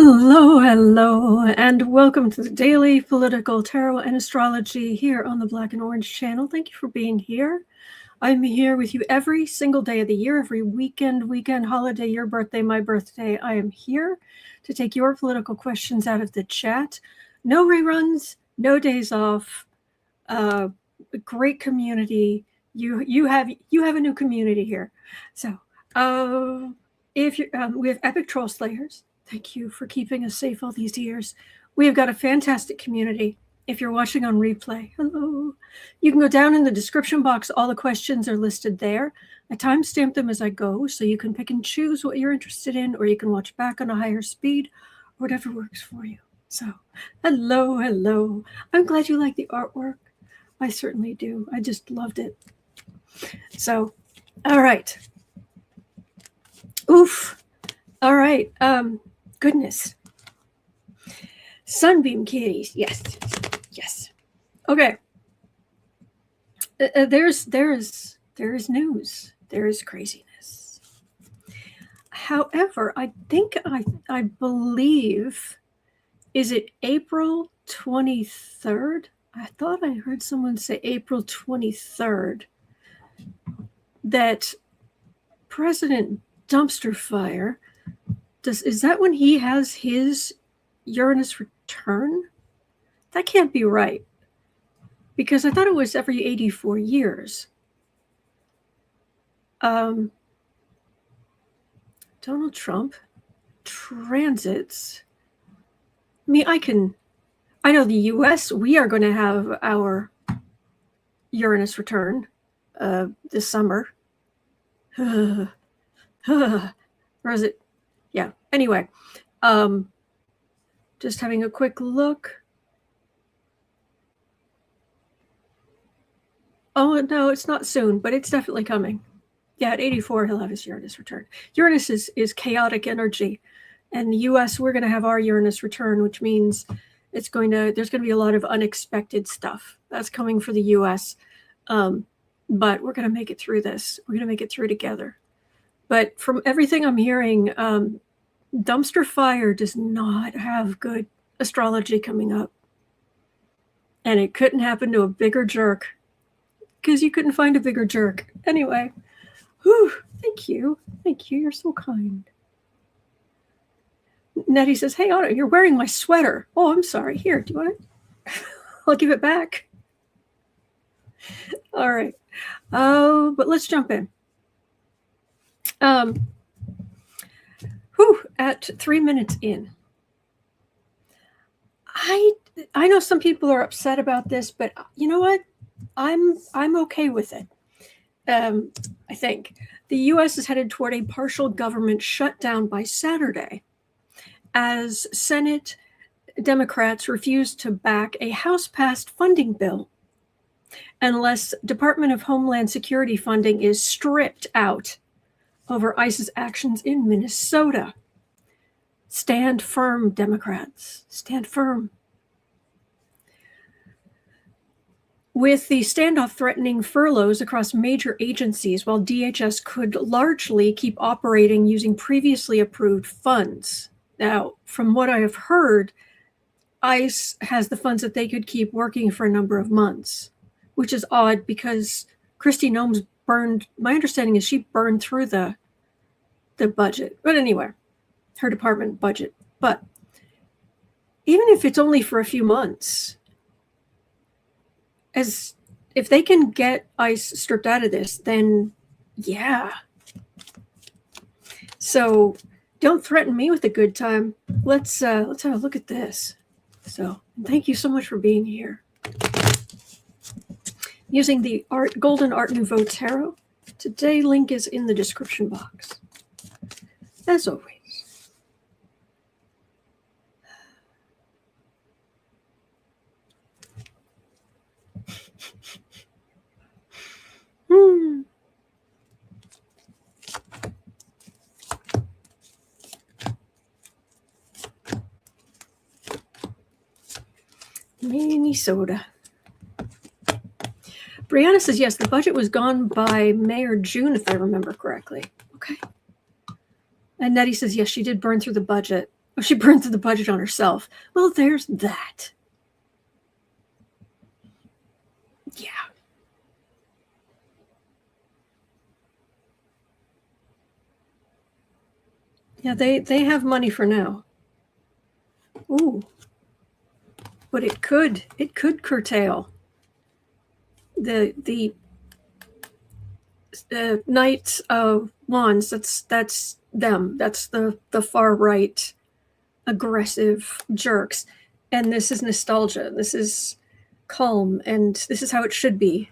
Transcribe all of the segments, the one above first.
Hello, and welcome to the Daily Political Tarot and Astrology here on the Black and Orange channel. Thank you for being here. I'm here with you every single day of the year, every weekend, holiday, your birthday, my birthday. I am here to take your political questions out of the chat. No reruns, no days off. Great community. You have a new community here. So if you we have epic troll slayers. Thank you for keeping us safe all these years. We have got a fantastic community. If you're watching on replay, hello. You can go down in the description box. All the questions are listed there. I timestamp them as I go, so you can pick and choose what you're interested in, or you can watch back on a higher speed, whatever works for you. So, hello. I'm glad you like the artwork. I certainly do. I just loved it. So, all right. Oof. All right. Goodness. Sunbeam kitties. Yes. Okay. There is news. There is craziness. However, I believe, is it April 23rd? I thought I heard someone say April 23rd that President Dumpster Fire, is that when he has his Uranus return? That can't be right, because I thought it was every 84 years. Donald Trump transits. I mean, I know the US, we are going to have our Uranus return this summer. Or is it? Yeah. Anyway, just having a quick look. Oh, no, it's not soon, but it's definitely coming. Yeah, at 84, he'll have his Uranus return. Uranus is chaotic energy. And the US, we're going to have our Uranus return, which means there's going to be a lot of unexpected stuff that's coming for the US. But we're going to make it through this. We're going to make it through together. But from everything I'm hearing, Dumpster Fire does not have good astrology coming up. And it couldn't happen to a bigger jerk, because you couldn't find a bigger jerk. Anyway, whew, thank you. You're so kind. Nettie says, hey, Otto, you're wearing my sweater. Oh, I'm sorry. Here, do you want it? I'll give it back. All right. But let's jump in. At 3 minutes in, I know some people are upset about this, but you know what? I'm okay with it. I think the U.S. is headed toward a partial government shutdown by Saturday, as Senate Democrats refuse to back a House-passed funding bill unless Department of Homeland Security funding is stripped out over ICE's actions in Minnesota. Stand firm, Democrats. Stand firm. With the standoff threatening furloughs across major agencies, while DHS could largely keep operating using previously approved funds. Now, from what I have heard, ICE has the funds that they could keep working for a number of months, which is odd because Kristi Noem's burned, my understanding is she burned through the budget. But anyway, her department budget. But even if it's only for a few months, as if they can get ICE stripped out of this, then yeah. So don't threaten me with a good time. Let's have a look at this. So thank you so much for being here. Using the Golden Art Nouveau Tarot. Today, link is in the description box. As always. Minnesota. Brianna says, yes, the budget was gone by May or June, if I remember correctly. Okay. And Nettie says, yes, she did burn through the budget. Oh, she burned through the budget on herself. Well, there's that. Yeah. Yeah, they have money for now. Ooh. But it could curtail the Knights of Wands. That's them. That's the far right aggressive jerks. And this is nostalgia. This is calm, and this is how it should be.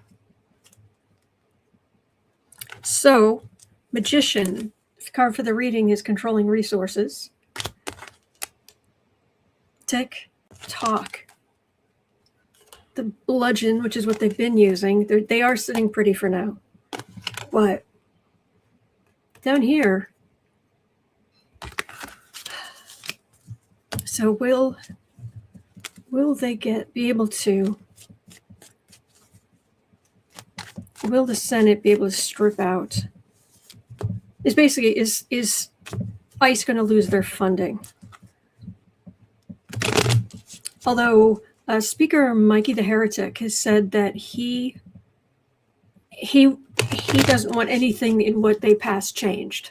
So, Magician, the card for the reading is controlling resources. Tick tock. The bludgeon, which is what they've been using, they are sitting pretty for now. But down here, so will they be able to? Will the Senate be able to strip out? Is basically is ICE going to lose their funding? Although Speaker Mikey the Heretic has said that he doesn't want anything in what they passed changed.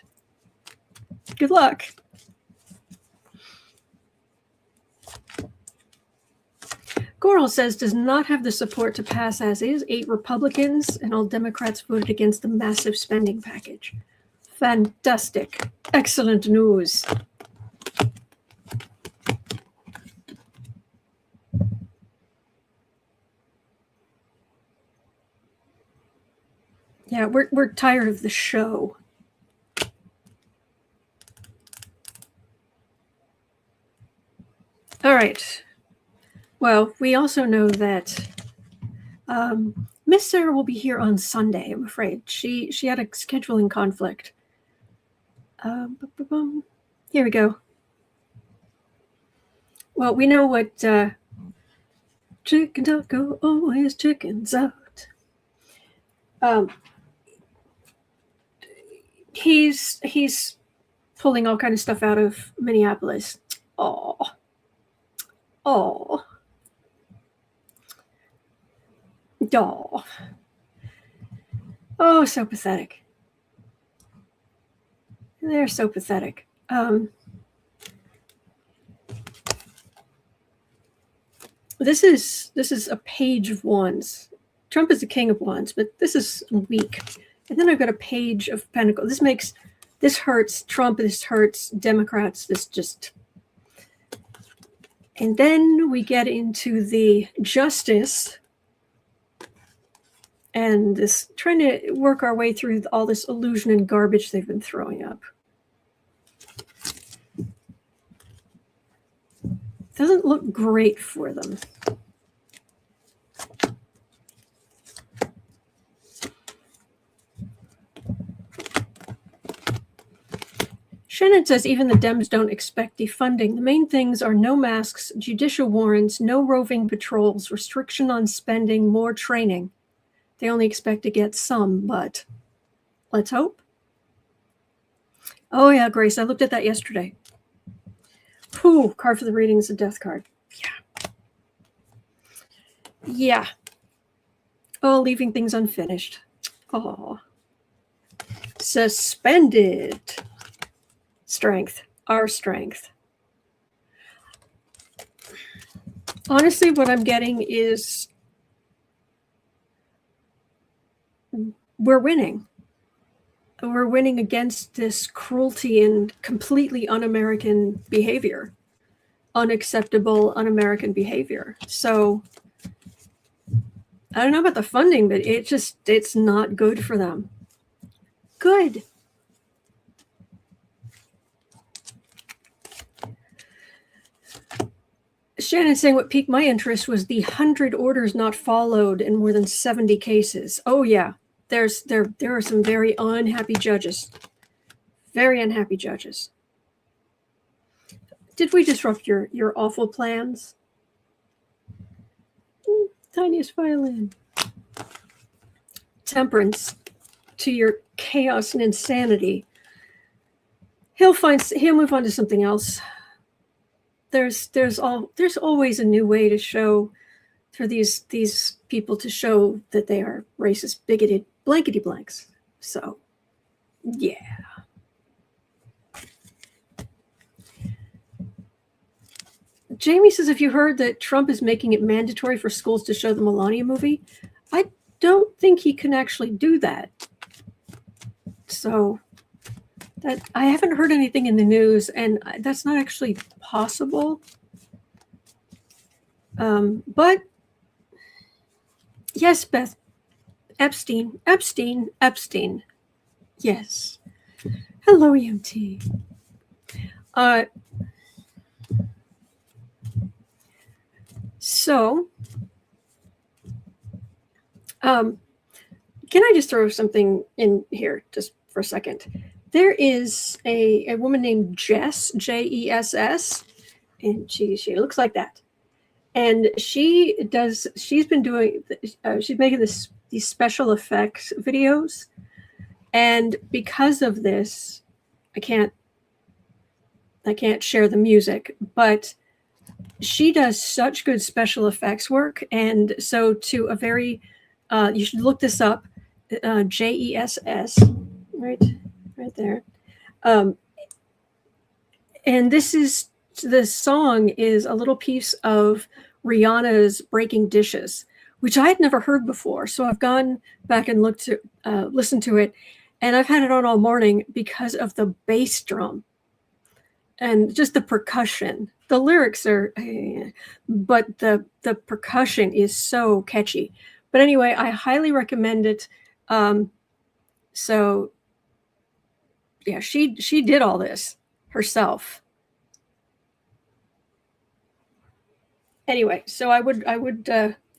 Good luck. Goral says does not have the support to pass as is. 8 Republicans and all Democrats voted against the massive spending package. Fantastic. Excellent news. Yeah, we're tired of the show. All right. Well, we also know that Miss Sarah will be here on Sunday, I'm afraid. She had a scheduling conflict. Here we go. Well, we know what chicken taco always chickens out. He's pulling all kind of stuff out of Minneapolis. Oh. Oh, so pathetic. They're so pathetic. This is a page of wands. Trump is the king of wands, but this is weak. And then I've got a page of pentacles. This hurts Trump. This hurts Democrats. This just. And then we get into the justice and this trying to work our way through all this illusion and garbage they've been throwing up. Doesn't look great for them. Shannon says even the Dems don't expect defunding. The main things are no masks, judicial warrants, no roving patrols, restriction on spending, more training. They only expect to get some, but let's hope. Oh yeah, Grace, I looked at that yesterday. Whew, card for the reading is a death card. Yeah. Oh, leaving things unfinished. Oh. Suspended. Strength. Our strength. Honestly, what I'm getting is we're winning. We're winning against this cruelty and completely un-American behavior. Unacceptable, un-American behavior. So I don't know about the funding, but it's not good for them. Good. Shannon saying what piqued my interest was the 100 orders not followed in more than 70 cases. Oh yeah, there are some very unhappy judges. Very unhappy judges. Did we disrupt your awful plans? Tiniest violin. Temperance to your chaos and insanity. He'll move on to something else. there's always a new way to show, for these people to show that they are racist, bigoted, blankety blanks. So, yeah. Jamie says, if you heard that Trump is making it mandatory for schools to show the Melania movie, I don't think he can actually do that. So that I haven't heard anything in the news, and that's not actually possible. But yes, Beth, Epstein. Yes. Hello, EMT. So, can I just throw something in here just for a second? There is a woman named Jess, Jess, and she looks like that. And she's making these special effects videos. And because of this, I can't share the music, but she does such good special effects work. And so to a very, you should look this up, Jess, right there. And the song is a little piece of Rihanna's Breaking Dishes, which I had never heard before. So I've gone back and listened to it, and I've had it on all morning because of the bass drum and just the percussion. The lyrics are, but the percussion is so catchy. But anyway, I highly recommend it. So yeah, she did all this herself. Anyway, so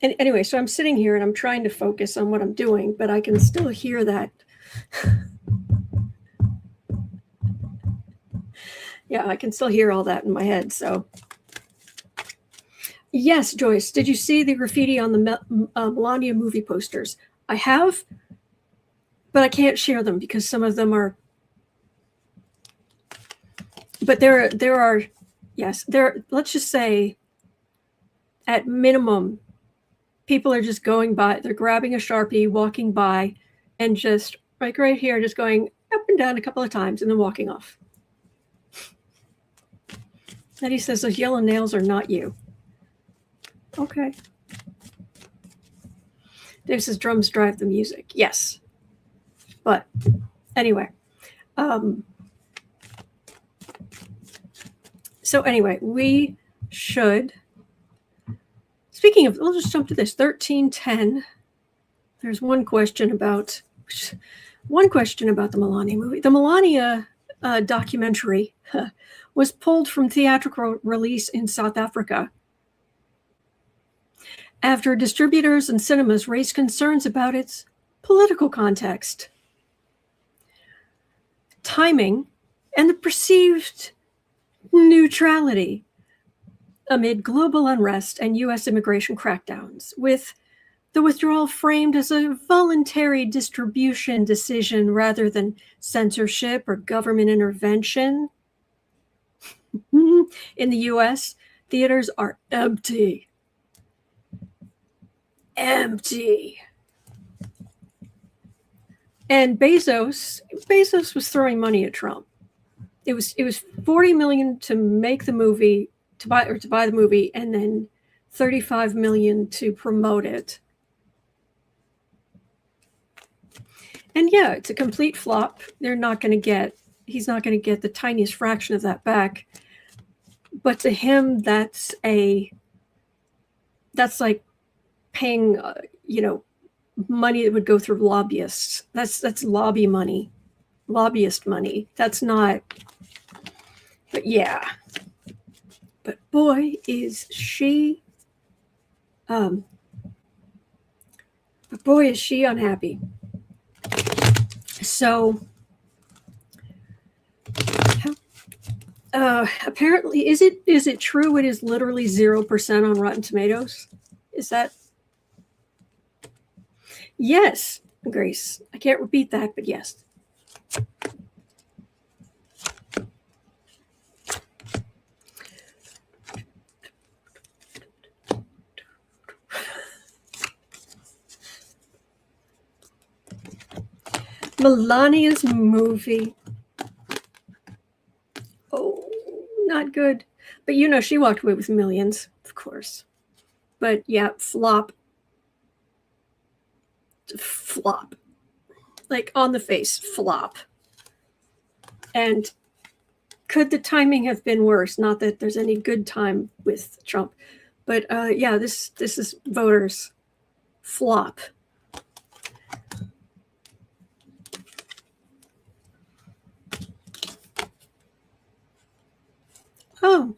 anyway, so I'm sitting here and I'm trying to focus on what I'm doing, but I can still hear that. Yeah, I can still hear all that in my head. So yes, Joyce, did you see the graffiti on the Melania movie posters? I have, but I can't share them because some of them are, but there are, yes, let's just say at minimum, people are just going by, they're grabbing a Sharpie, walking by, and just like right here, just going up and down a couple of times and then walking off. Eddie says those yellow nails are not you. Okay. Dave says drums drive the music. Yes. But anyway. So anyway, we should, speaking of, we'll just jump to this, 1310. There's one question about the Melania movie. The Melania documentary was pulled from theatrical release in South Africa after distributors and cinemas raised concerns about its political context, timing, and the perceived neutrality amid global unrest and U.S. immigration crackdowns, with the withdrawal framed as a voluntary distribution decision rather than censorship or government intervention. In the U.S., theaters are empty. Empty. And Bezos was throwing money at Trump. It was $40 million to make the movie, to buy the movie, and then $35 million to promote it. And yeah, it's a complete flop. He's not going to get the tiniest fraction of that back. But to him, that's like paying, money that would go through lobbyists. That's lobby money, lobbyist money. That's not, but yeah. But boy, is she, unhappy. So, apparently, is it true? It is literally 0% on Rotten Tomatoes. Is that? Yes, Grace. I can't repeat that, but yes. Melania's movie. Oh, not good. But you know, she walked away with millions, of course. But yeah, flop. Flop. Like on the face, flop. And could the timing have been worse? Not that there's any good time with Trump. But yeah, this is voters. Flop. Oh,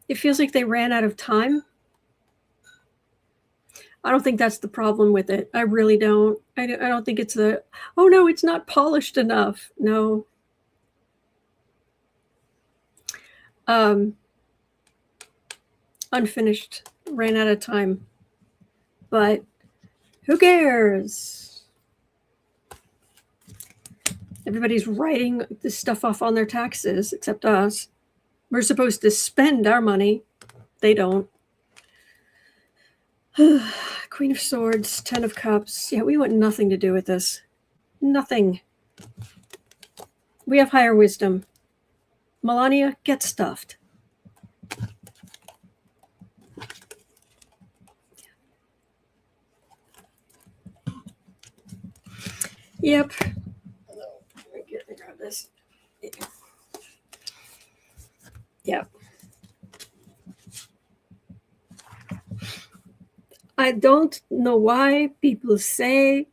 it feels like they ran out of time. I don't think that's the problem with it. I really don't. I don't think it's oh no, it's not polished enough. No. Unfinished, ran out of time. But who cares? Everybody's writing this stuff off on their taxes, except us. We're supposed to spend our money. They don't. Queen of Swords, 10 of Cups. Yeah, we want nothing to do with this. Nothing. We have higher wisdom. Melania, get stuffed. Yep. Let me grab this. Yep. I don't know why people say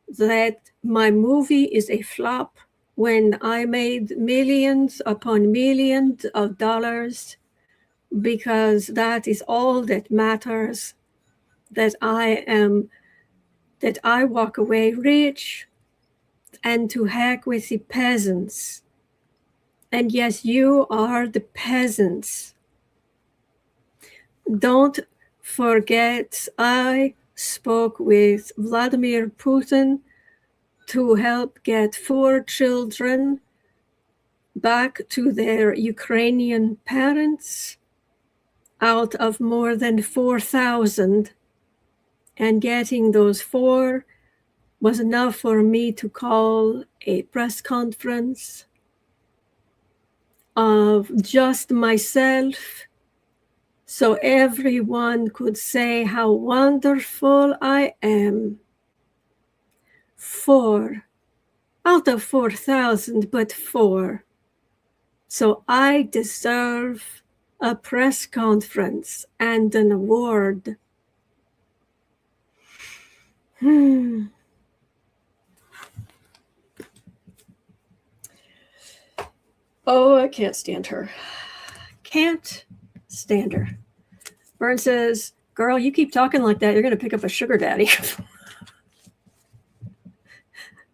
that my movie is a flop when I made millions upon millions of dollars, because that is all that matters, that I walk away rich and to heck with the peasants. And yes, you are the peasants. Don't forget, I spoke with Vladimir Putin to help get 4 children back to their Ukrainian parents out of more than 4,000. And getting those 4 was enough for me to call a press conference of just myself, so everyone could say how wonderful I am. 4 out of 4,000, but 4. So I deserve a press conference and an award. Oh, I can't stand her. Can't stand her. Byrne says, girl, you keep talking like that, you're going to pick up a sugar daddy.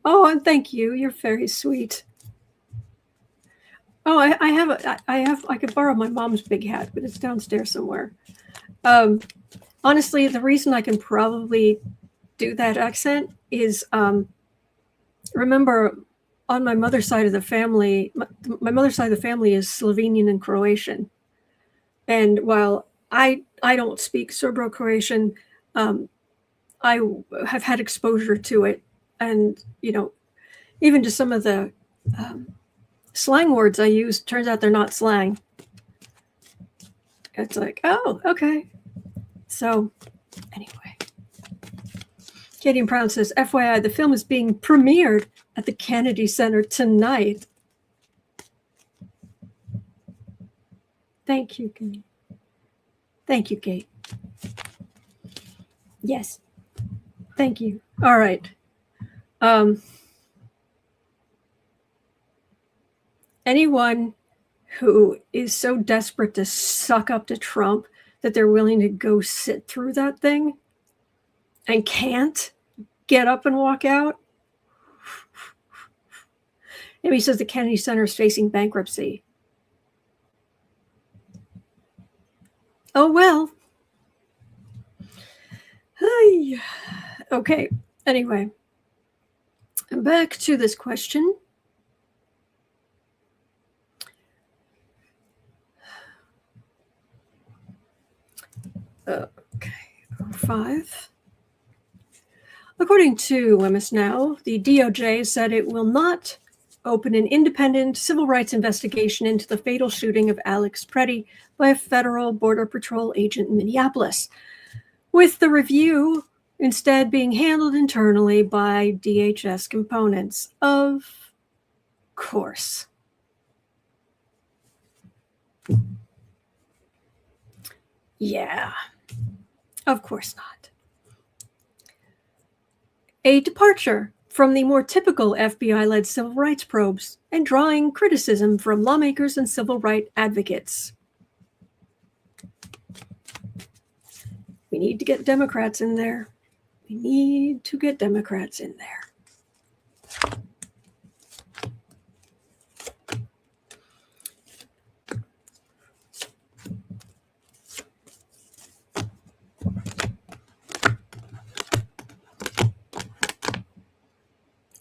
Oh, and thank you. You're very sweet. Oh, I could borrow my mom's big hat, but it's downstairs somewhere. Honestly, the reason I can probably do that accent is, remember, on my mother's side of the family, my mother's side of the family is Slovenian and Croatian. And while I don't speak Serbo-Croatian, I have had exposure to it. And, you know, even just some of the slang words I use, turns out they're not slang. It's like, oh, okay. So, anyway. Katie Brown says, FYI, the film is being premiered at the Kennedy Center tonight. Thank you, Kate. Thank you, Kate. Yes. Thank you. All right. Anyone who is so desperate to suck up to Trump that they're willing to go sit through that thing and can't get up and walk out. Amy says the Kennedy Center is facing bankruptcy. Oh, well. Okay. Anyway, back to this question. Okay. 5. According to Wemyss Now, the DOJ said it will not open an independent civil rights investigation into the fatal shooting of Alex Pretti by a federal Border Patrol agent in Minneapolis, with the review instead being handled internally by DHS components. Of course. Yeah, of course not. A departure from the more typical FBI-led civil rights probes and drawing criticism from lawmakers and civil rights advocates. We need to get Democrats in there. We need to get Democrats in there.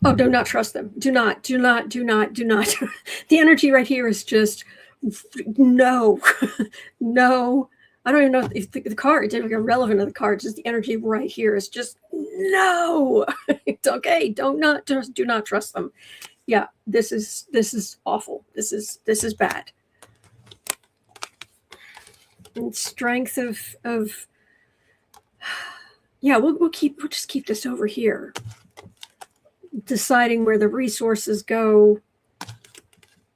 Oh, do not trust them. Do not. The energy right here is just no, no. I don't even know if the cards are irrelevant to the cards. Just the energy right here is just no. It's okay. Do not trust them. Yeah, this is awful. This is bad. And strength of yeah, we'll just keep this over here. Deciding where the resources go,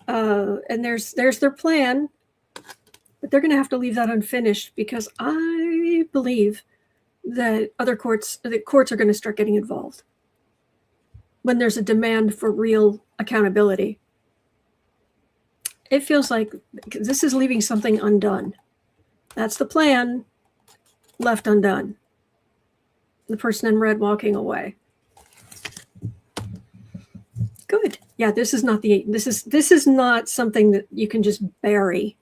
and there's their plan, but they're going to have to leave that unfinished because I believe that the courts are going to start getting involved when there's a demand for real accountability. It feels like this is leaving something undone. That's the plan, left undone. The person in red walking away. Good. Yeah, this is not something that you can just bury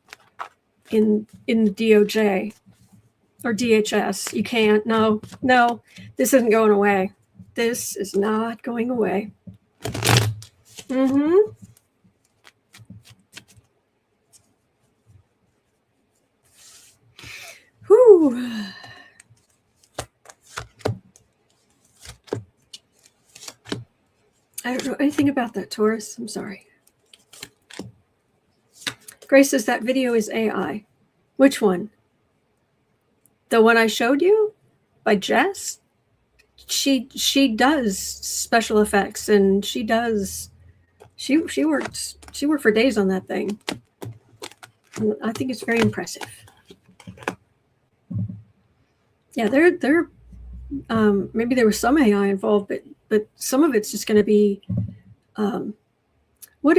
in DOJ or DHS. You can't. No, this isn't going away. This is not going away. Mm-hmm. Whew. I don't know anything about that, Taurus. I'm sorry. Grace says that video is AI. Which one? The one I showed you? By Jess? She does special effects and she worked for days on that thing. And I think it's very impressive. Yeah, maybe there was some AI involved, but some of it's just going to be, what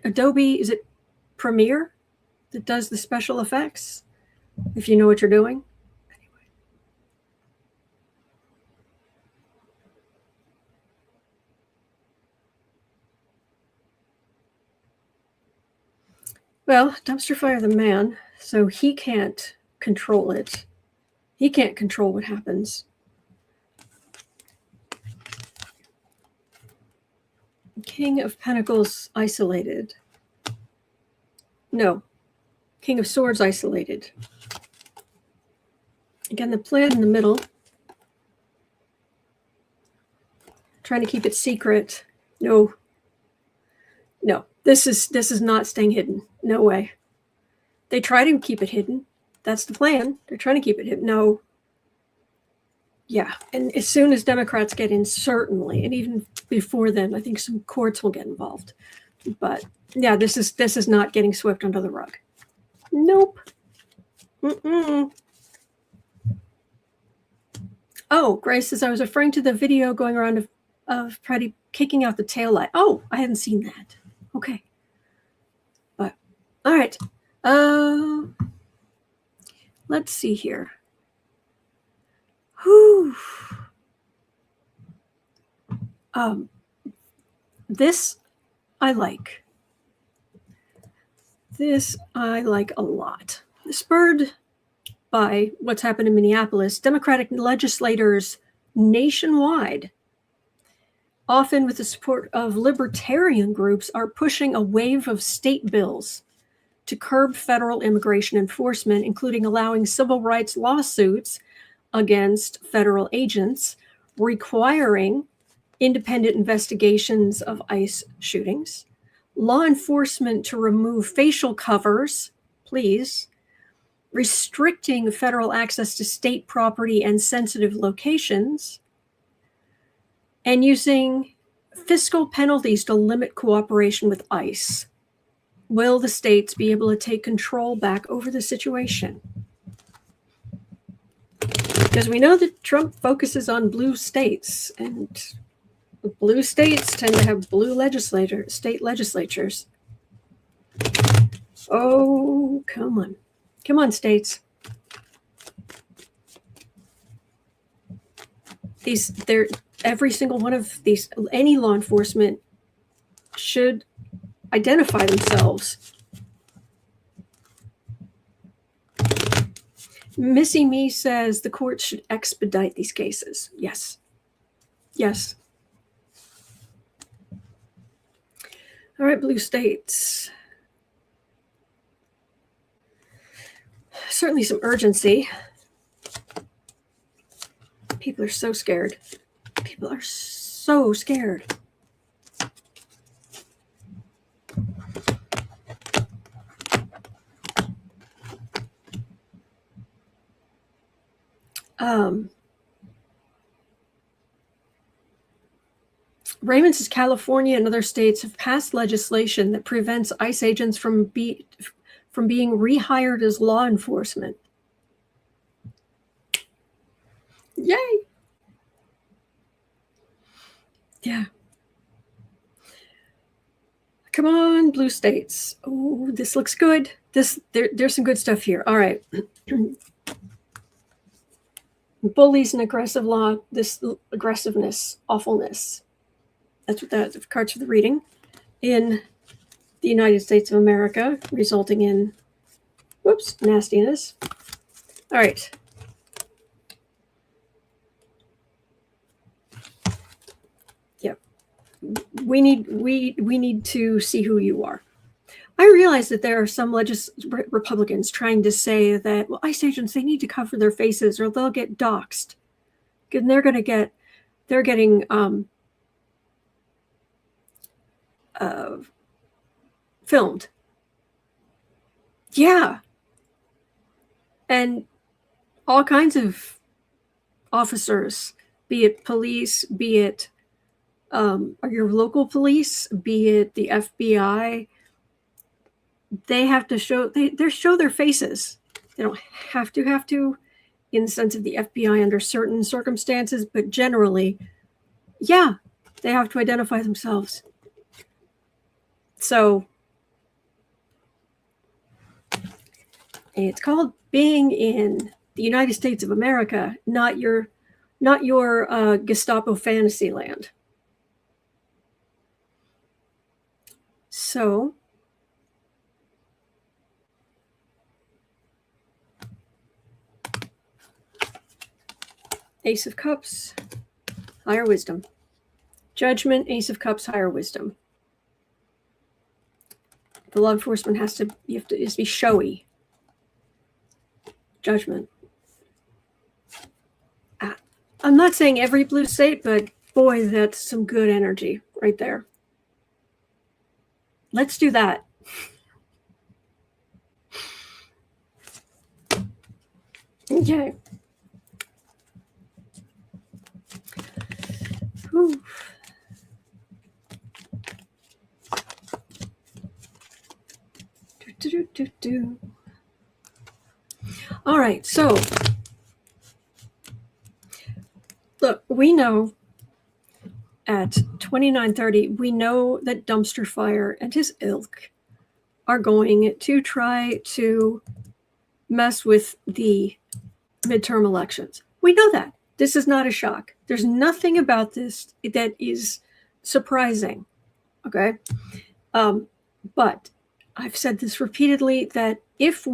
Adobe, is it Premiere that does the special effects? If you know what you're doing. Anyway. Well, dumpster fire the man, so he can't control it. He can't control what happens. King of Pentacles isolated. No. King of Swords isolated. Again, the plan in the middle. Trying to keep it secret. No. This is not staying hidden. No way. They try to keep it hidden. That's the plan. They're trying to keep it hidden. No. Yeah, and as soon as Democrats get in, certainly, and even before then, I think some courts will get involved. But yeah, this is not getting swept under the rug. Nope. Mm-mm. Oh, Grace says I was referring to the video going around of Pretti kicking out the taillight. Oh, I hadn't seen that. Okay. But all right. Let's see here. Whew. This I like. This I like a lot. Spurred by what's happened in Minneapolis, Democratic legislators nationwide, often with the support of libertarian groups, are pushing a wave of state bills to curb federal immigration enforcement, including allowing civil rights lawsuits against federal agents, requiring independent investigations of ICE shootings, law enforcement to remove facial covers, please, restricting federal access to state property and sensitive locations, and using fiscal penalties to limit cooperation with ICE. Will the states be able to take control back over the situation? Because we know that Trump focuses on blue states, and blue states tend to have blue state legislatures. Oh, come on. Come on, states. Every single one of these, any law enforcement should identify themselves. Missy Me says the courts should expedite these cases. Yes. Yes. All right, blue states. Certainly some urgency. People are so scared. People are so scared. Raymond says California and other states have passed legislation that prevents ICE agents from being rehired as law enforcement. Yay! Yeah. Come on, blue states. Oh, this looks good. There's some good stuff here. All right. Bullies and aggressive law, this aggressiveness, awfulness. That's what the cards for the reading in the United States of America, resulting in, nastiness. All right. Yep. We need to see who you are. I realize that there are some Republicans trying to say that, well, ICE agents, they need to cover their faces or they'll get doxxed. And they're getting filmed. Yeah. And all kinds of officers, be it police, be it your local police, be it the FBI, they have to show their faces. They don't have to in the sense of the FBI under certain circumstances, but generally, yeah, they have to identify themselves. So it's called being in the United States of America, not your Gestapo fantasy land. So Ace of Cups, higher wisdom. Judgment, Ace of Cups, higher wisdom. The law enforcement has to be showy. Judgment. I'm not saying every blue state, but boy, that's some good energy right there. Let's do that. Okay. Whew. All right, so look, we know at 2930, we know that Dumpster Fire and his ilk are going to try to mess with the midterm elections. We know that. This is not a shock. There's nothing about this that is surprising, okay? But I've said this repeatedly, that if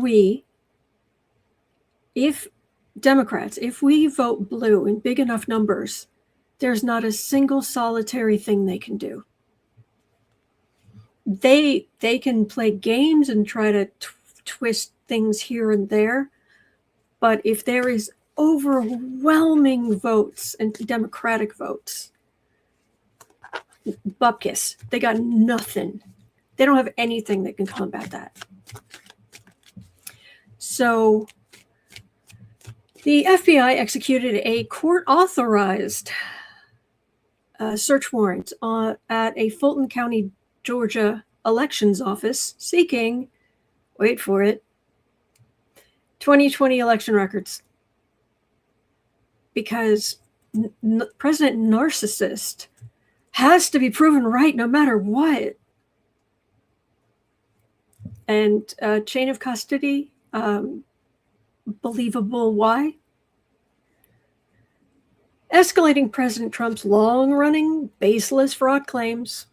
Democrats, if we vote blue in big enough numbers, there's not a single solitary thing they can do. They can play games and try to twist things here and there, but if there is overwhelming votes and Democratic votes. Bupkis. They got nothing. They don't have anything that can combat that. So the FBI executed a court-authorized search warrant at a Fulton County, Georgia elections office seeking, wait for it, 2020 election records. Because President Narcissist has to be proven right no matter what. And chain of custody, believable why? Escalating President Trump's long-running baseless fraud claims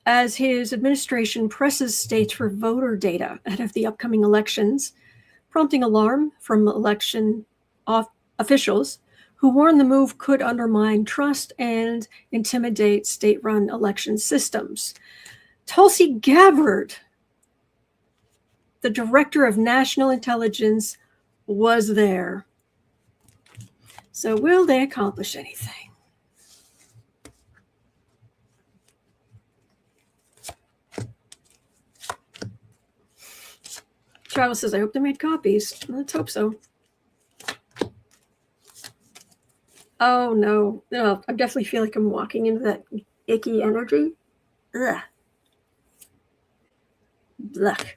as his administration presses states for voter data ahead of the upcoming elections, prompting alarm from election officials who warn the move could undermine trust and intimidate state-run election systems. Tulsi Gabbard, the director of national intelligence, was there. So will they accomplish anything? Travis says, I hope they made copies. Let's hope so. Oh, no. No, I definitely feel like I'm walking into that icky energy. Ugh. Blech.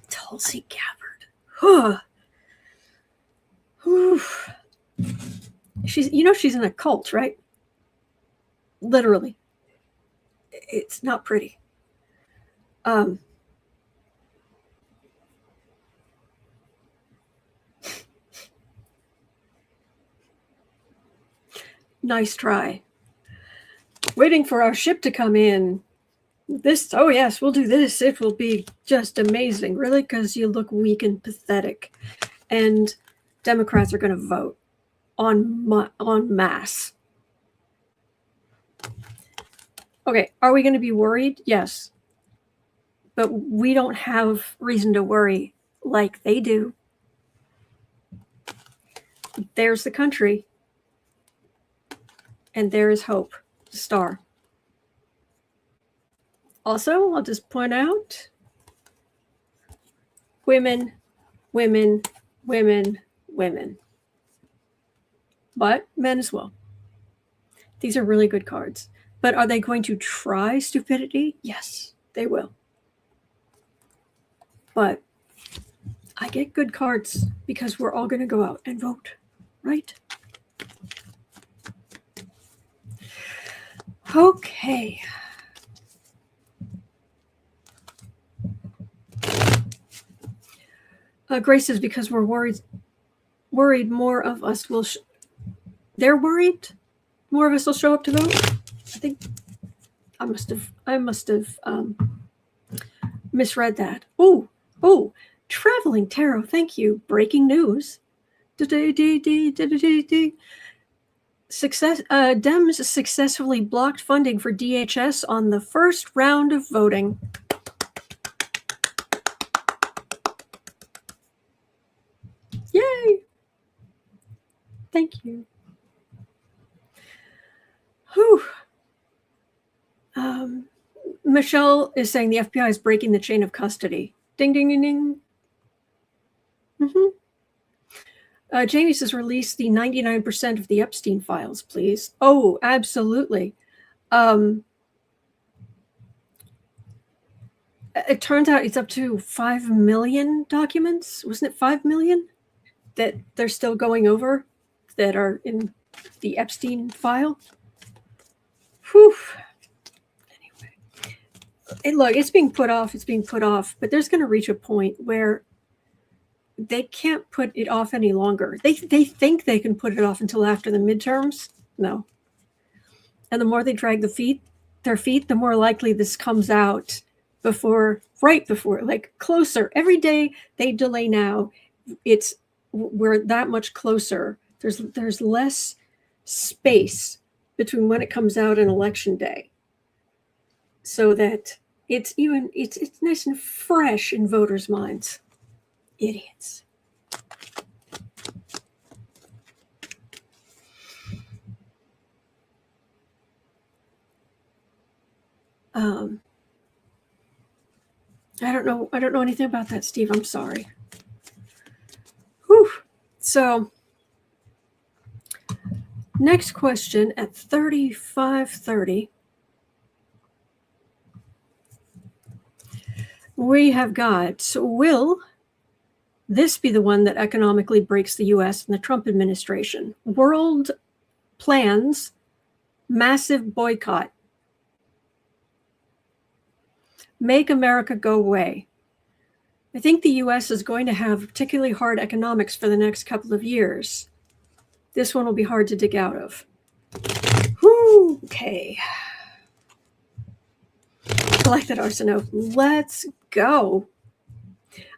Tulsi Gabbard. Huh. She's in a cult, right? Literally. It's not pretty. Nice try. Waiting for our ship to come in. Oh yes, we'll do this. It will be just amazing. Really? Because you look weak and pathetic. And Democrats are going to vote en masse. Okay, are we going to be worried? Yes. But we don't have reason to worry like they do. There's the country. And there is hope, the star. Also, I'll just point out, women, women, women, women. But men as well. These are really good cards. But are they going to try stupidity? Yes, they will. But I get good cards because we're all going to go out and vote, right? Okay. Grace says because we're worried more of us will. They're worried more of us will show up to vote. I think I must have misread that. Oh, traveling tarot. Thank you. Breaking news. Dems successfully blocked funding for DHS on the first round of voting. Yay! Thank you. Whew. Michelle is saying the FBI is breaking the chain of custody. Ding, ding, ding, ding. Jamie says release the 99% of the Epstein files, please. Oh, absolutely. It turns out it's up to 5 million documents. Wasn't it 5 million that they're still going over that are in the Epstein file? Whew. Anyway, look, it's being put off. But there's going to reach a point where they can't put it off any longer. They think they can put it off until after the midterms. No. And the more they drag their feet, the more likely this comes out right before, like closer. Every day they delay now, we're that much closer. There's less space between when it comes out and election day, so that it's nice and fresh in voters' minds. Idiots. I don't know anything about that, Steve. I'm sorry. Whew. So, next question at 35:30. We have got, will this be the one that economically breaks the U.S. and the Trump administration? World plans massive boycott. Make America go away. I think the U.S. is going to have particularly hard economics for the next couple of years. This one will be hard to dig out of. Whew, okay. I like that, Arseno. Let's go.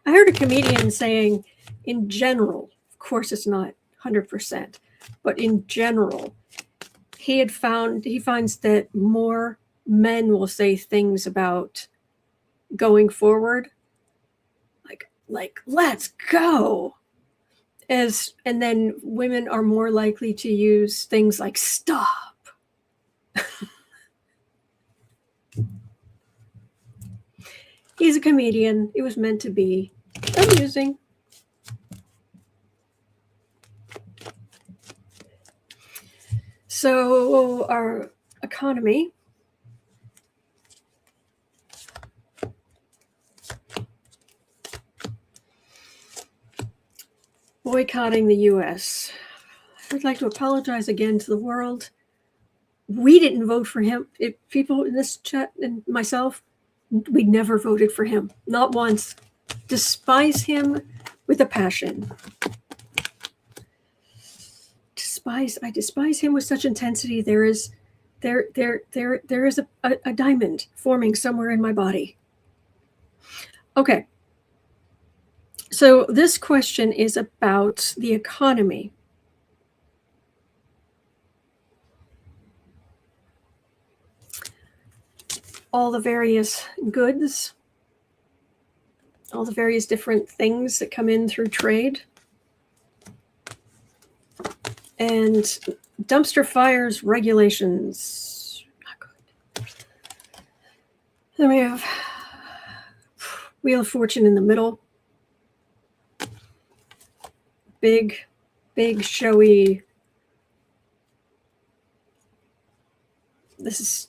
I heard a comedian saying, in general, of course it's not 100%, but in general, he finds that more men will say things about going forward, like let's go, and then women are more likely to use things like stop. He's a comedian. It was meant to be amusing. So our economy. Boycotting the U.S. I would like to apologize again to the world. We didn't vote for him. People in this chat and myself, we never voted for him. Not once. Despise him with a passion. I despise him with such intensity. There is a diamond forming somewhere in my body. Okay. So this question is about the economy. All the various goods, all the various different things that come in through trade, and dumpster fires regulations. Not good. Then we have Wheel of Fortune in the middle. Big, showy. This is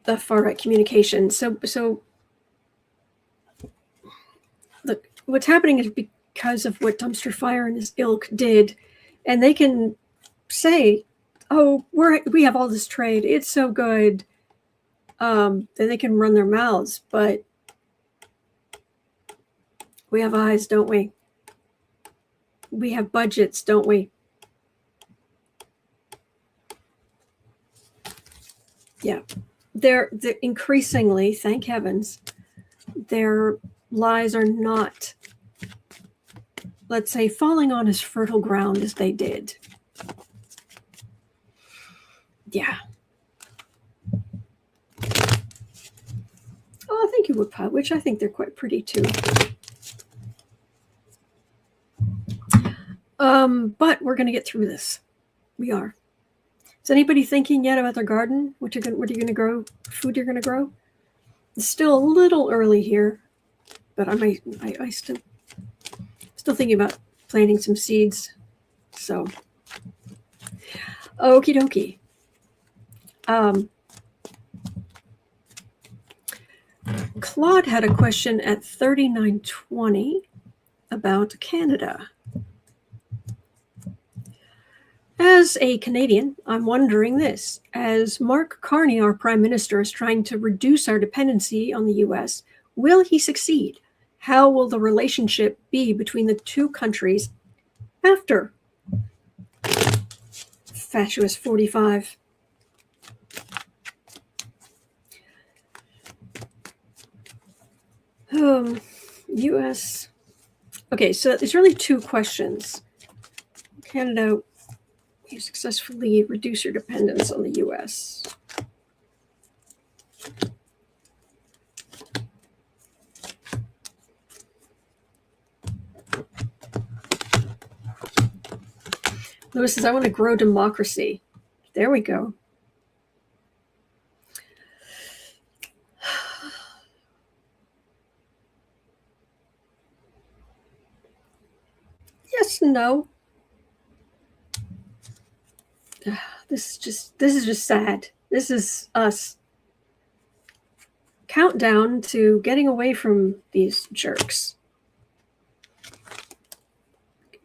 the far right communication. So look, what's happening is because of what Dumpster Fire and his ilk did, and they can say, "Oh, we have all this trade. It's so good." Then they can run their mouths, but we have eyes, don't we? We have budgets, don't we? Yeah. They're increasingly, thank heavens, their lies are not, let's say, falling on as fertile ground as they did. Yeah. Oh, thank you, Woodpile, which I think they're quite pretty too. But we're going to get through this. We are. Is anybody thinking yet about their garden? What are you going to grow? Food you're going to grow? It's still a little early here, but I still thinking about planting some seeds. So, okie dokie. Claude had a question at 39:20 about Canada. As a Canadian, I'm wondering this. As Mark Carney, our Prime Minister, is trying to reduce our dependency on the U.S., will he succeed? How will the relationship be between the two countries after fatuous 45? U.S. Okay, so there's really two questions. Canada, you successfully reduce your dependence on the U.S. Lewis says, I want to grow democracy. There we go. Yes, no. This is just sad. This is us. Countdown to getting away from these jerks.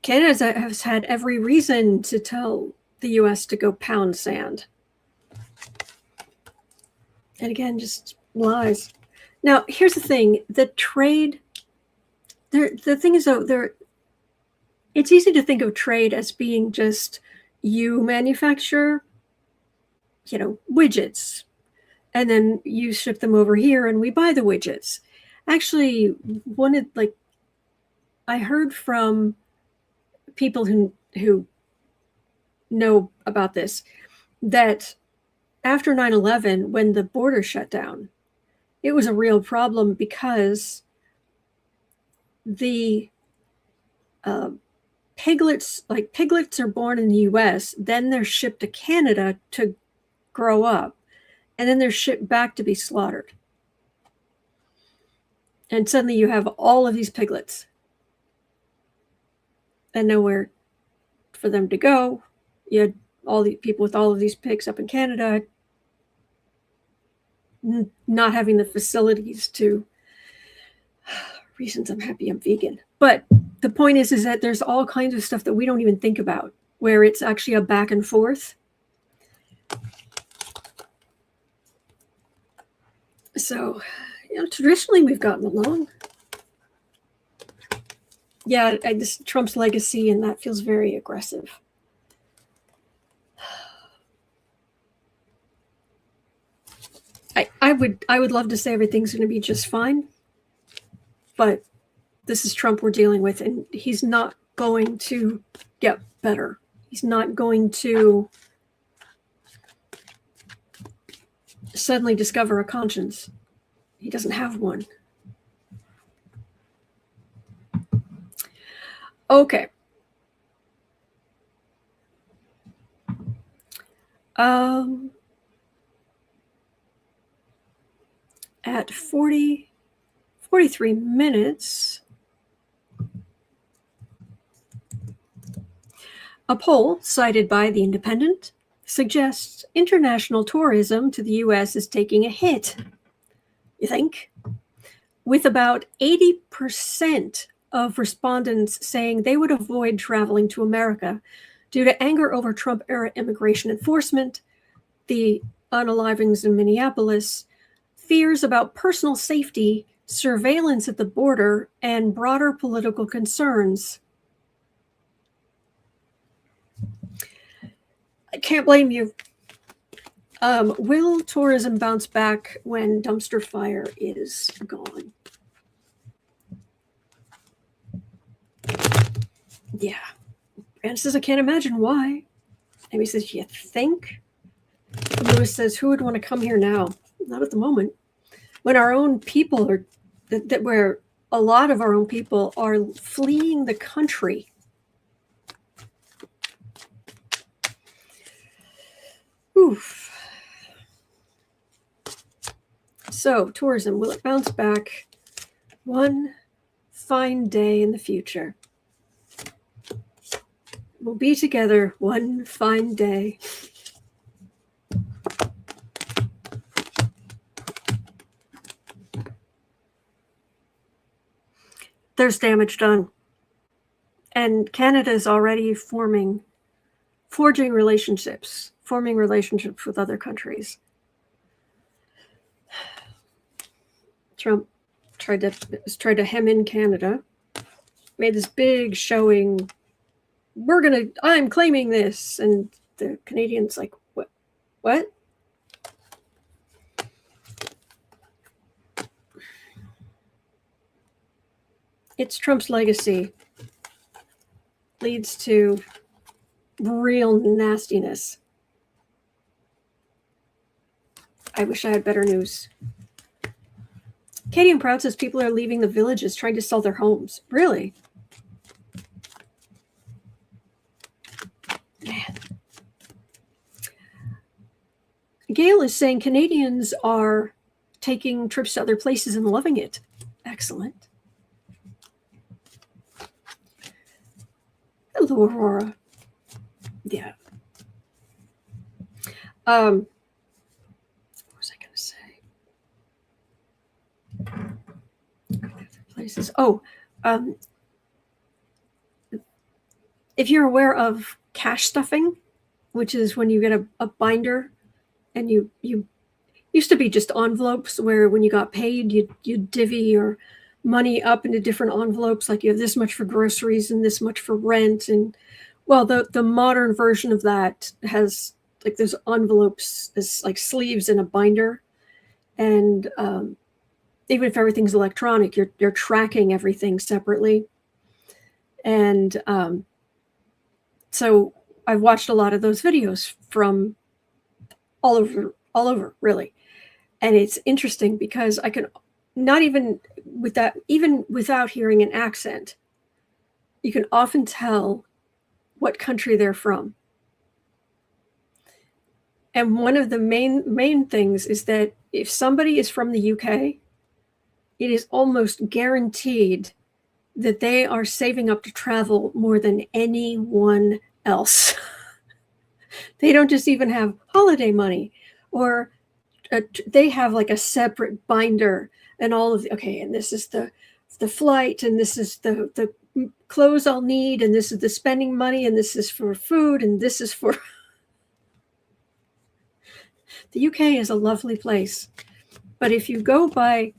Canada has had every reason to tell the U.S. to go pound sand. And again, just lies. Now, here's the thing. The trade, the thing is, though, it's easy to think of trade as being just you manufacture, widgets, and then you ship them over here and we buy the widgets. Actually, I heard from people who know about this, that after 9/11, when the border shut down, it was a real problem because the piglets are born in the US, then they're shipped to Canada to grow up, and then they're shipped back to be slaughtered. And suddenly you have all of these piglets and nowhere for them to go. You had all the people with all of these pigs up in Canada not having the facilities to, reasons I'm happy I'm vegan. But the point is that there's all kinds of stuff that we don't even think about, where it's actually a back and forth. So, traditionally we've gotten along. Yeah, this Trump's legacy, and that feels very aggressive. I would love to say everything's going to be just fine, but this is Trump we're dealing with, and he's not going to get better. He's not going to suddenly discover a conscience. He doesn't have one. Okay. At 43 minutes, a poll cited by The Independent suggests international tourism to the U.S. is taking a hit. You think? With about 80% of respondents saying they would avoid traveling to America due to anger over Trump-era immigration enforcement, the unalivings in Minneapolis, fears about personal safety, surveillance at the border, and broader political concerns. I can't blame you. Will tourism bounce back when dumpster fire is gone? Yeah. Brand says, I can't imagine why. Amy says, you think? Lewis says, who would want to come here now? Not at the moment. When our own people are, where a lot of our own people are fleeing the country. Oof. So, tourism, will it bounce back one fine day in the future? We'll be together one fine day. There's damage done. And Canada is already forming relationships with other countries. Trump tried to hem in Canada, made this big showing, I'm claiming this, and the Canadians like, what? It's Trump's legacy leads to real nastiness. I wish I had better news. Katie and Proud says people are leaving the villages trying to sell their homes. Really? is saying Canadians are taking trips to other places and loving it. Excellent. Hello, Aurora. Yeah. What was I going to say? Other places. Oh, if you're aware of cash stuffing, which is when you get a binder and you used to be just envelopes where when you got paid, you divvy your money up into different envelopes, like you have this much for groceries and this much for rent. And well, the modern version of that has like those envelopes as like sleeves in a binder. And even if everything's electronic, you're tracking everything separately. And so I've watched a lot of those videos from all over really. And it's interesting because I can not even with that, even without hearing an accent, you can often tell what country they're from. And one of the main things is that if somebody is from the UK, it is almost guaranteed that they are saving up to travel more than anyone else. They don't just even have holiday money, or they have like a separate binder and all of the, okay, and this is the flight, and this is the clothes I'll need, and this is the spending money, and this is for food, and this is for the UK is a lovely place. But if you go by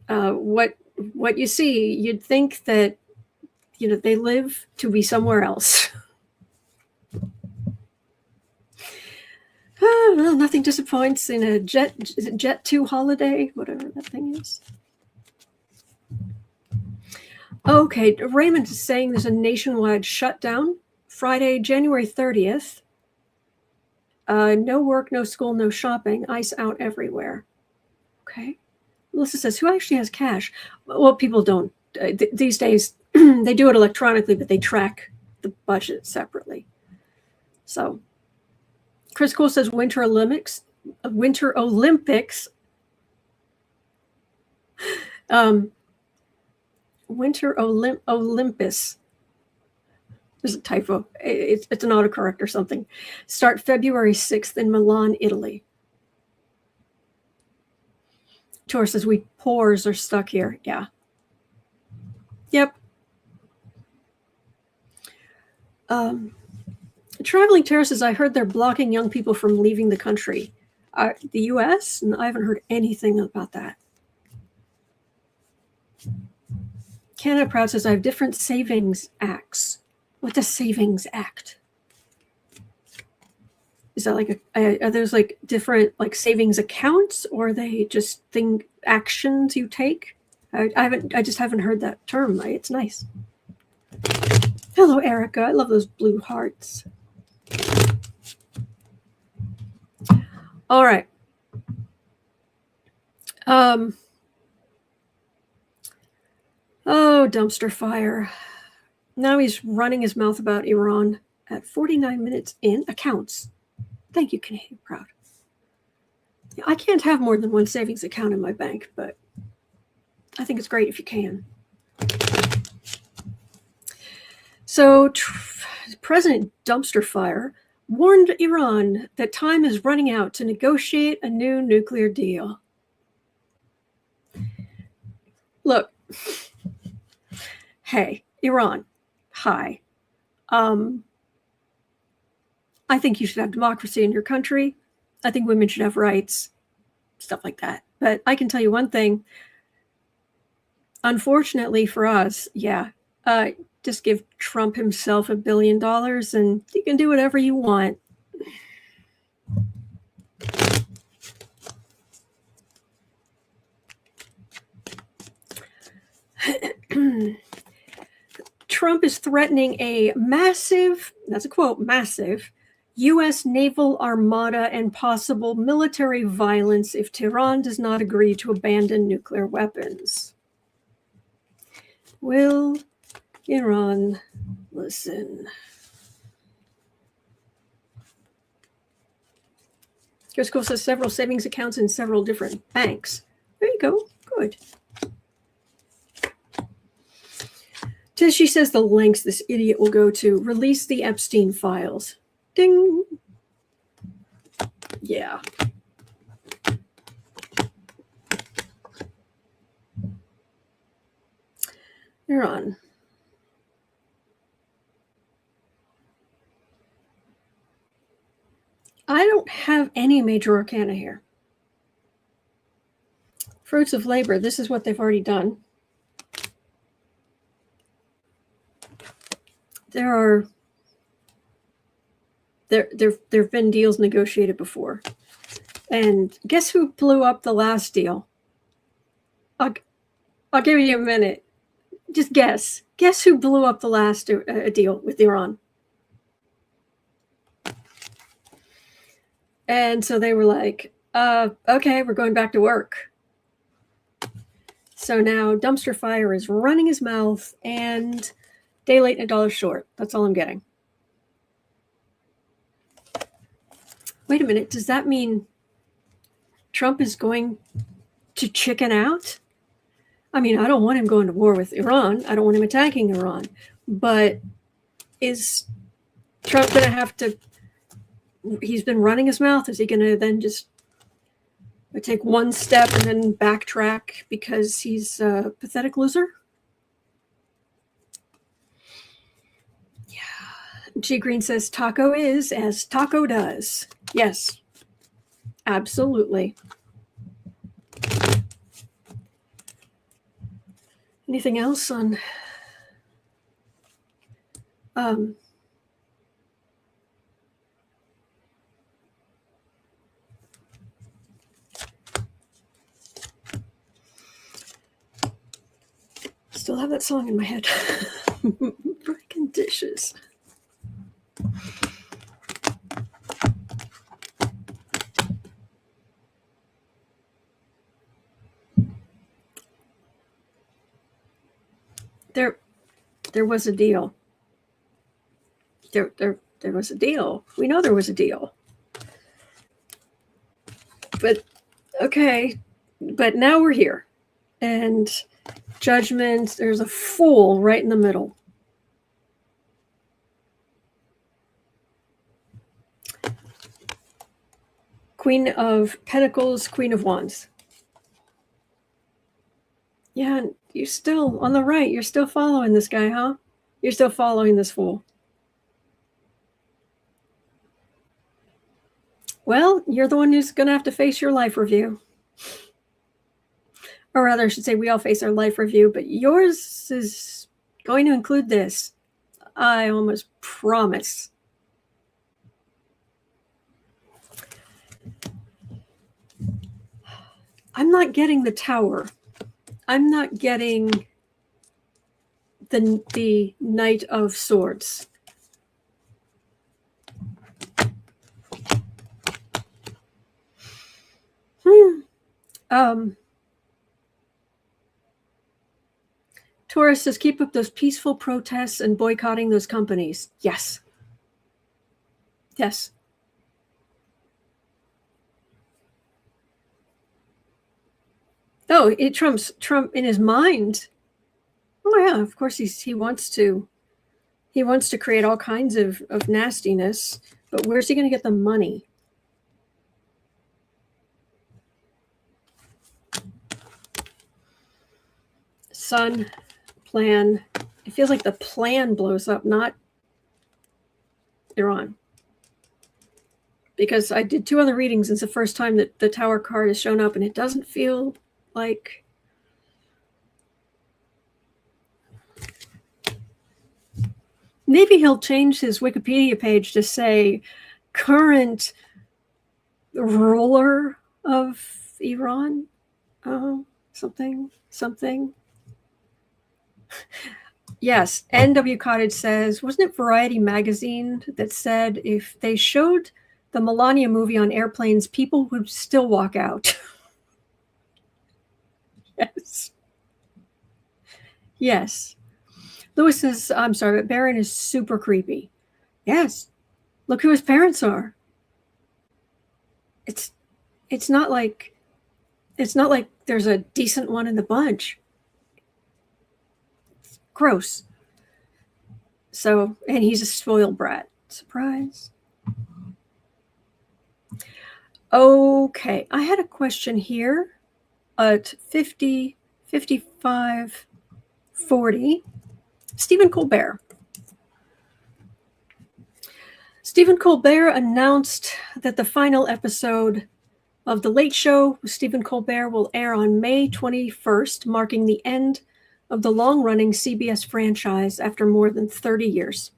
what you see, you'd think that, you know, they live to be somewhere else. Well, nothing disappoints in a Jet 2 holiday, whatever that thing is. Okay, Raymond is saying there's a nationwide shutdown Friday, January 30th. No work, no school, no shopping, ice out everywhere. Okay. Melissa says, who actually has cash? Well, people don't. These days, they do it electronically, but they track the budget separately. So, Chris Cole says Winter Olympics. Winter Olympus. There's a typo. It's an autocorrect or something. Start February 6th in Milan, Italy. Tor says we poors are stuck here. Yeah. Yep. Traveling Terror says, I heard they're blocking young people from leaving the country. The U.S.? And I haven't heard anything about that. Canada Proud says, I have different savings acts. What's a savings act? Is that like are those like different like savings accounts, or are they just actions you take? I just haven't heard that term. It's nice. Hello, Erica. I love those blue hearts. All right. Oh, dumpster fire. Now he's running his mouth about Iran at 49 minutes in. Accounts. Thank you, Canadian Proud. I can't have more than one savings account in my bank, but I think it's great if you can. So President Dumpster Fire warned Iran that time is running out to negotiate a new nuclear deal. Look, hey, Iran, hi. I think you should have democracy in your country. I think women should have rights, stuff like that. But I can tell you one thing. Unfortunately for us, just give Trump himself $1 billion and you can do whatever you want. Trump is threatening a massive, that's a quote, massive U.S. naval armada and possible military violence if Tehran does not agree to abandon nuclear weapons. Will Iran listen? Your school says several savings accounts in several different banks. There you go. Good. She says the lengths this idiot will go to. Release the Epstein files. Ding. Yeah. You're on. I don't have any major arcana here. Fruits of labor. This is what they've already done. There have been deals negotiated before. And guess who blew up the last deal? I'll give you a minute. Just guess. Guess who blew up the last deal with Iran? And so they were like, okay, we're going back to work. So now Dumpster Fire is running his mouth and day late and $1 short. That's all I'm getting. Wait a minute. Does that mean Trump is going to chicken out? I mean, I don't want him going to war with Iran. I don't want him attacking Iran. But is Trump going to have to... He's been running his mouth. Is he going to then just take one step and then backtrack because he's a pathetic loser? Yeah. G. Green says, taco is as taco does. Yes, absolutely. Anything else on... Still have that song in my head. Breaking dishes. There was a deal. There was a deal. We know there was a deal. But okay, but now we're here. And judgment, there's a fool right in the middle. Queen of Pentacles, Queen of Wands. Yeah, you're still on the right. You're still following this guy, huh? You're still following this fool. Well, you're the one who's going to have to face your life review. Or rather, I should say we all face our life review, but yours is going to include this. I almost promise. I'm not getting the Tower. I'm not getting the Knight of Swords. Taurus says, keep up those peaceful protests and boycotting those companies. Yes. Yes. Oh, Trump in his mind. Oh yeah, of course he wants to create all kinds of nastiness, but where's he going to get the money? Sun, plan. It feels like the plan blows up, not Iran. Because I did 2 other readings, and it's the first time that the Tower card has shown up, and it doesn't feel like... Maybe he'll change his Wikipedia page to say current ruler of Iran. Oh, something. Yes, NW Cottage says, wasn't it Variety magazine that said if they showed the Melania movie on airplanes, people would still walk out? Yes. Yes. Lewis says, I'm sorry, but Barron is super creepy. Yes. Look who his parents are. it's not like there's a decent one in the bunch. It's gross. So, and he's a spoiled brat. Surprise. Okay, I had a question here at 50, 55, 40. Stephen Colbert. Stephen Colbert announced that the final episode of The Late Show with Stephen Colbert will air on May 21st, marking the end of the long-running CBS franchise after more than 30 years.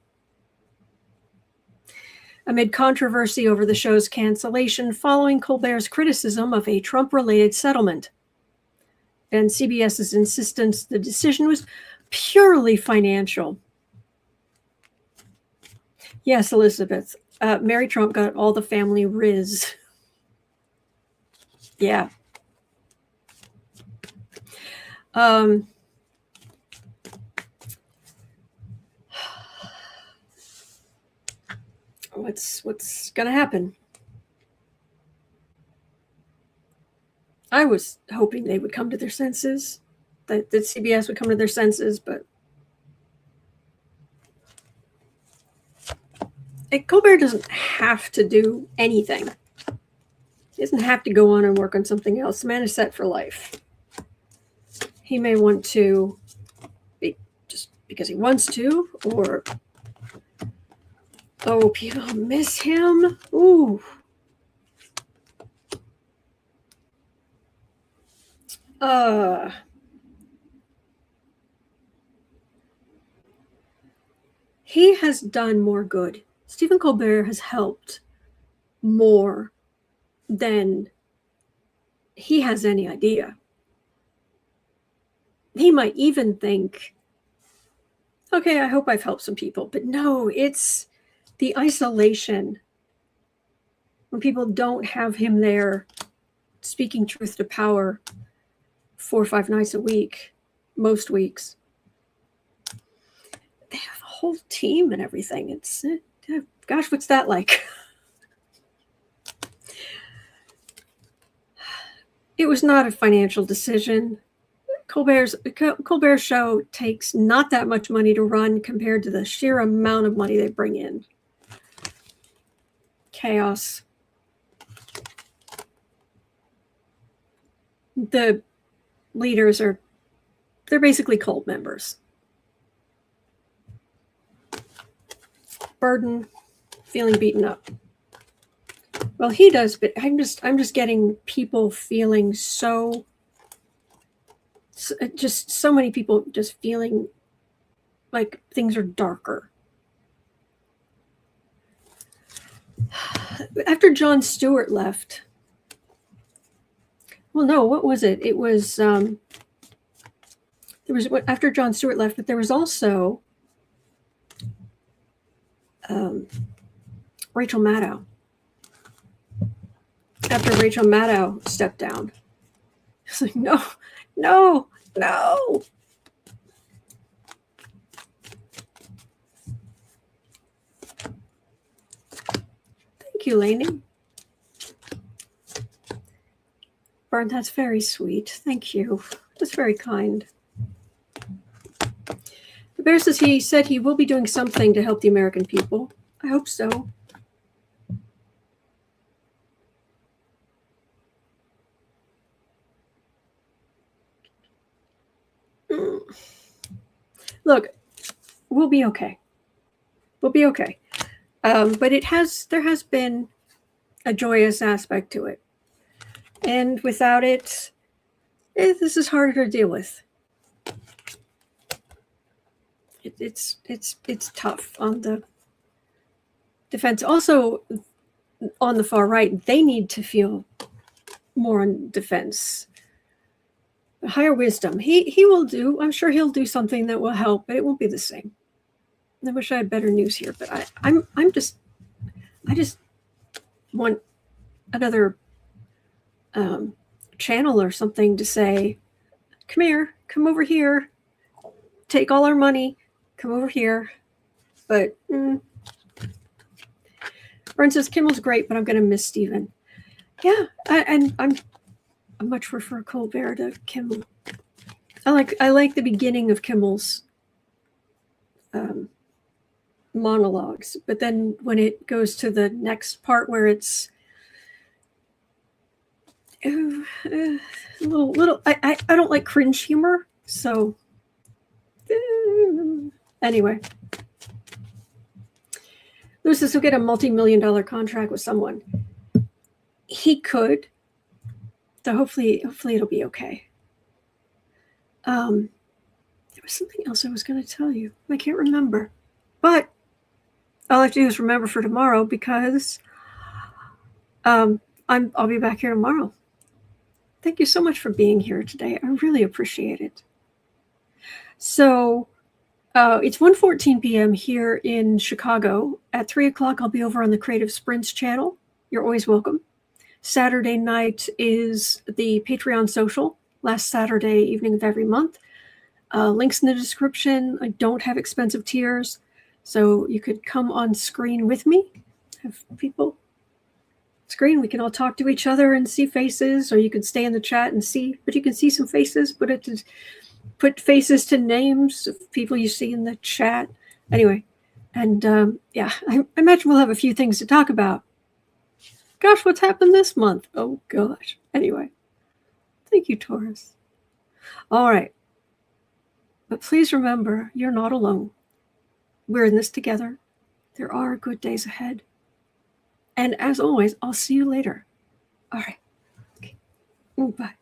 Amid controversy over the show's cancellation following Colbert's criticism of a Trump-related settlement and CBS's insistence the decision was purely financial. Yes, Elizabeth. Mary Trump got all the family riz. Yeah. What's gonna happen? I was hoping they would come to their senses, that CBS would come to their senses, but Colbert doesn't have to do anything. He doesn't have to go on and work on something else. The man is set for life. He may want to be just because he wants to, or oh, people miss him. Ooh. He has done more good. Stephen Colbert has helped more than he has any idea. He might even think, okay, I hope I've helped some people. But no, it's the isolation. When people don't have him there speaking truth to power 4 or 5 nights a week, most weeks. They have a whole team and everything. It's, gosh, what's that like? It was not a financial decision. Colbert's show takes not that much money to run compared to the sheer amount of money they bring in. Chaos. The leaders they're basically cult members. Burden, feeling beaten up. Well, he does, but I'm just getting people feeling so many people just feeling like things are darker. After Jon Stewart left, well, no, what was it? It was after Jon Stewart left, but there was also Rachel Maddow. After Rachel Maddow stepped down, it's like, no. Thank you, Lainey. Bern, that's very sweet. Thank you. That's very kind. The Bear says he said he will be doing something to help the American people. I hope so. Look, we'll be okay. We'll be okay. But there has been a joyous aspect to it. And without it, this is harder to deal with. It's tough on the defense. Also, on the far right, they need to feel more on defense. Higher wisdom. He will do. I'm sure he'll do something that will help, but it won't be the same. I wish I had better news here, but I just want another channel or something to say, come over here, take all our money, come over here. But Bern says Kimmel's great, but I'm going to miss Stephen. Yeah, I much prefer Colbert to Kimmel. I like the beginning of Kimmel's monologues, but then when it goes to the next part where it's a little, I don't like cringe humor, so anyway. Lucis will get a multi-million-dollar contract with someone. He could. So hopefully it'll be okay. There was something else I was going to tell you. I can't remember. But all I have to do is remember for tomorrow, because I'll be back here tomorrow. Thank you so much for being here today. I really appreciate it. So it's 1:14 p.m. here in Chicago. At 3 o'clock, I'll be over on the Creative Sprints channel. You're always welcome. Saturday night is the Patreon social, last Saturday evening of every month. Links in the description. I don't have expensive tiers, so you could come on screen with me. Have people screen. We can all talk to each other and see faces, or you can stay in the chat and see, but you can see some faces, put faces to names of people you see in the chat. Anyway, and yeah, I imagine we'll have a few things to talk about. Gosh, what's happened this month? Oh, gosh. Anyway, thank you, Taurus. All right. But please remember, you're not alone. We're in this together. There are good days ahead. And as always, I'll see you later. All right. Okay. Bye.